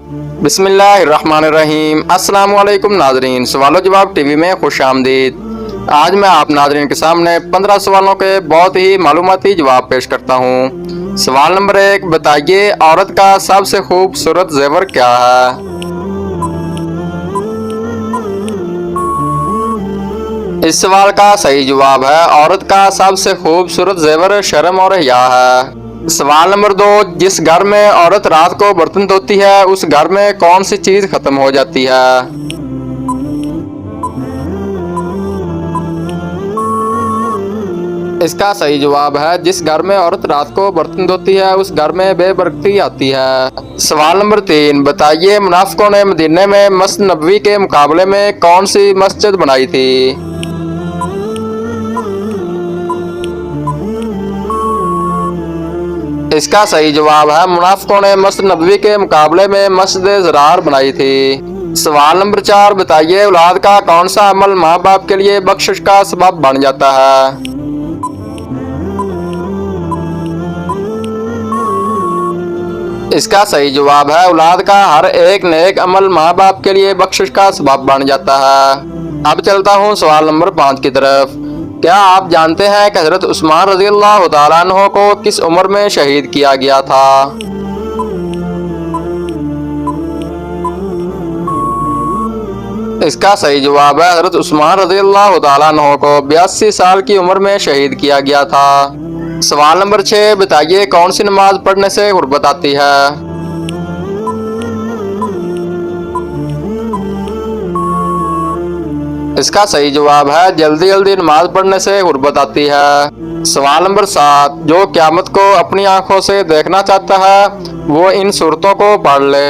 बिस्मिल्लाहिर्रहमानिर्रहीम। अस्सलाम वालेकुम नाजरीन, सवाल जवाब टीवी में खुश आमदीद। आज मैं आप नाजरीन के सामने 15 सवालों के बहुत ही मालूमाती जवाब पेश करता हूँ। सवाल नंबर 1, बताइए औरत का सबसे खूबसूरत जेवर क्या है? इस सवाल का सही जवाब है औरत का सबसे खूबसूरत जेवर शर्म और हया है। सवाल नंबर 2, जिस घर में औरत रात को बर्तन धोती है उस घर में कौन सी चीज खत्म हो जाती है? इसका सही जवाब है जिस घर में औरत रात को बर्तन धोती है उस घर में बेबरकती आती है। सवाल नंबर 3, बताइए मुनाफिकों ने मदीने में मस्जिद नबवी के मुकाबले में कौन सी मस्जिद बनाई थी? इसका सही जवाब है मुनाफिकों ने मस्जिद नबवी के मुकाबले में मस्जिद ज़रार बनाई थी। सवाल नंबर 4, बताइए औलाद का कौन सा अमल माँ बाप के लिए बख्शिश का सबब बन जाता है? इसका सही जवाब है औलाद का हर एक नेक अमल माँ बाप के लिए बख्शिश का सबब बन जाता है। अब चलता हूँ सवाल नंबर 5 की तरफ। क्या आप जानते हैं कि हजरत उस्मान रज़ियल्लाहु तआला अन्हु को किस उम्र में शहीद किया गया था? इसका सही जवाब है हजरत उस्मान रज़ियल्लाहु तआला अन्हु को 82 साल की उम्र में शहीद किया गया था। सवाल नंबर 6, बताइए कौन सी नमाज पढ़ने से गुर्बत आती है? इसका सही जवाब है जल्दी जल्दी नमाज पढ़ने से गुर्बत आती है। सवाल नंबर 7, जो क़यामत को अपनी आंखों से देखना चाहता है वो इन सूरतों को पढ़ ले।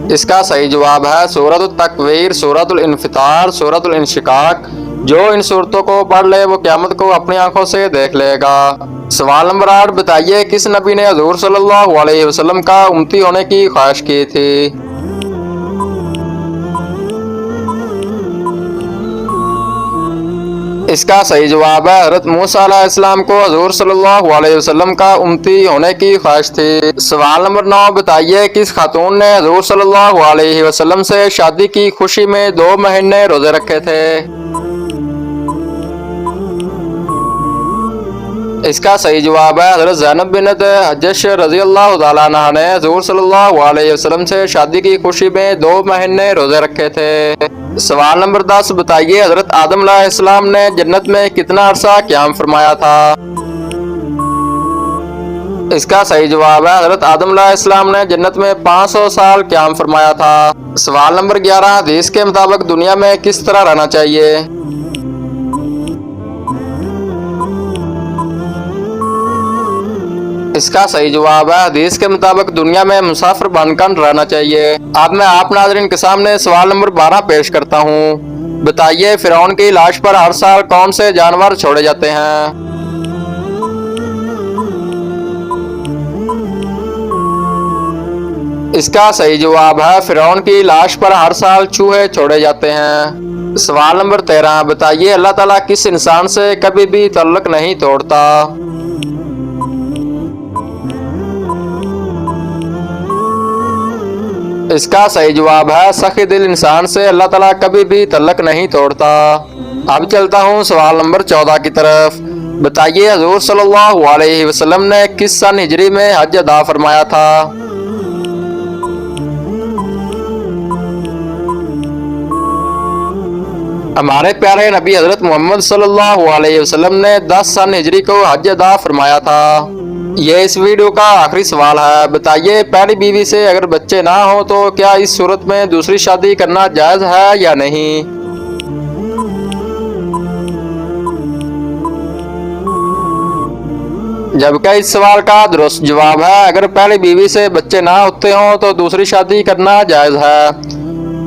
इसका सही जवाब है सूरतुल तकवीर, सूरतुल इन्फितार, सूरतुल इंशिकाक। जो इन सूरतों को पढ़ ले वो क़यामत को अपनी आंखों से देख लेगा। सवाल नंबर 8, बताइए किस नबी ने हुज़ूर सल्लल्लाहु अलैहि वसल्लम का उम्मती होने की ख्वाहिश की थी? इसका सही जवाब है हज़रत मूसा अलैहिस्सलाम को हुज़ूर सल्लल्लाहु अलैहि वसल्लम का उम्मती होने की ख्वाहिश थी। सवाल नंबर 9, बताइए किस खातून ने हुज़ूर सल्लल्लाहु अलैहि वसल्लम से शादी की खुशी में 2 महीने रोजे रखे थे? इसका सही जवाब है हज़रत ज़ैनब बिन्त जहश रज़ियल्लाहु तआला अन्हा ने हुज़ूर सल्लल्लाहु अलैहि वसल्लम से शादी की खुशी में 2 महीने रोजे रखे थे। सवाल नंबर 10, बताइए हज़रत आदम अलैहिस्सलाम ने जन्नत में कितना अरसा क़याम फरमाया था? इसका सही जवाब है हज़रत आदम अलैहिस्सलाम ने जन्नत में 500 साल क़याम फरमाया था। सवाल नंबर 11, हदीस के मुताबिक दुनिया में किस तरह रहना चाहिए? इसका सही जवाब है हदीस के मुताबिक दुनिया में मुसाफिर बनकर रहना चाहिए। अब मैं आप नाज़रीन के सामने सवाल नंबर 12 पेश करता हूँ। बताइए फिरौन की लाश पर हर साल कौन से जानवर छोड़े जाते हैं? इसका सही जवाब है फिरौन की लाश पर हर साल चूहे छोड़े जाते हैं। सवाल नंबर 13, बताइए अल्लाह ताला किस इंसान से कभी भी तल्लुक नहीं तोड़ता? इसका सही जवाब है सखी दिल इंसान से अल्लाह ताला कभी भी तल्लुक नहीं तोड़ता। अब चलता हूँ सवाल नंबर 14 की तरफ। बताइए हुज़ूर सल्लल्लाहु अलैहि वसल्लम ने किस सन हिजरी में हज अदा फरमाया था? हमारे प्यारे नबी हजरत मोहम्मद सल्लल्लाहु अलैहि वसल्लम ने 10 सन हिजरी को हज अदा फरमाया था। ये इस वीडियो का आखिरी सवाल है। बताइए पहली बीवी से अगर बच्चे ना हो तो क्या इस सूरत में दूसरी शादी करना जायज़ है या नहीं? जबकि इस सवाल का दुरुस्त जवाब है अगर पहली बीवी से बच्चे ना होते हों तो दूसरी शादी करना जायज़ है।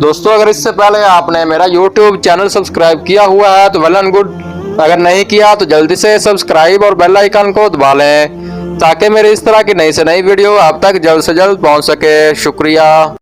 दोस्तों, अगर इससे पहले आपने मेरा YouTube चैनल सब्सक्राइब किया हुआ है तो वेल एंड गुड, अगर नहीं किया तो जल्दी से सब्सक्राइब और बेल आइकन को दबा लें ताकि मेरे इस तरह की नई से नई वीडियो आप तक जल्द से जल्द पहुंच सके। शुक्रिया।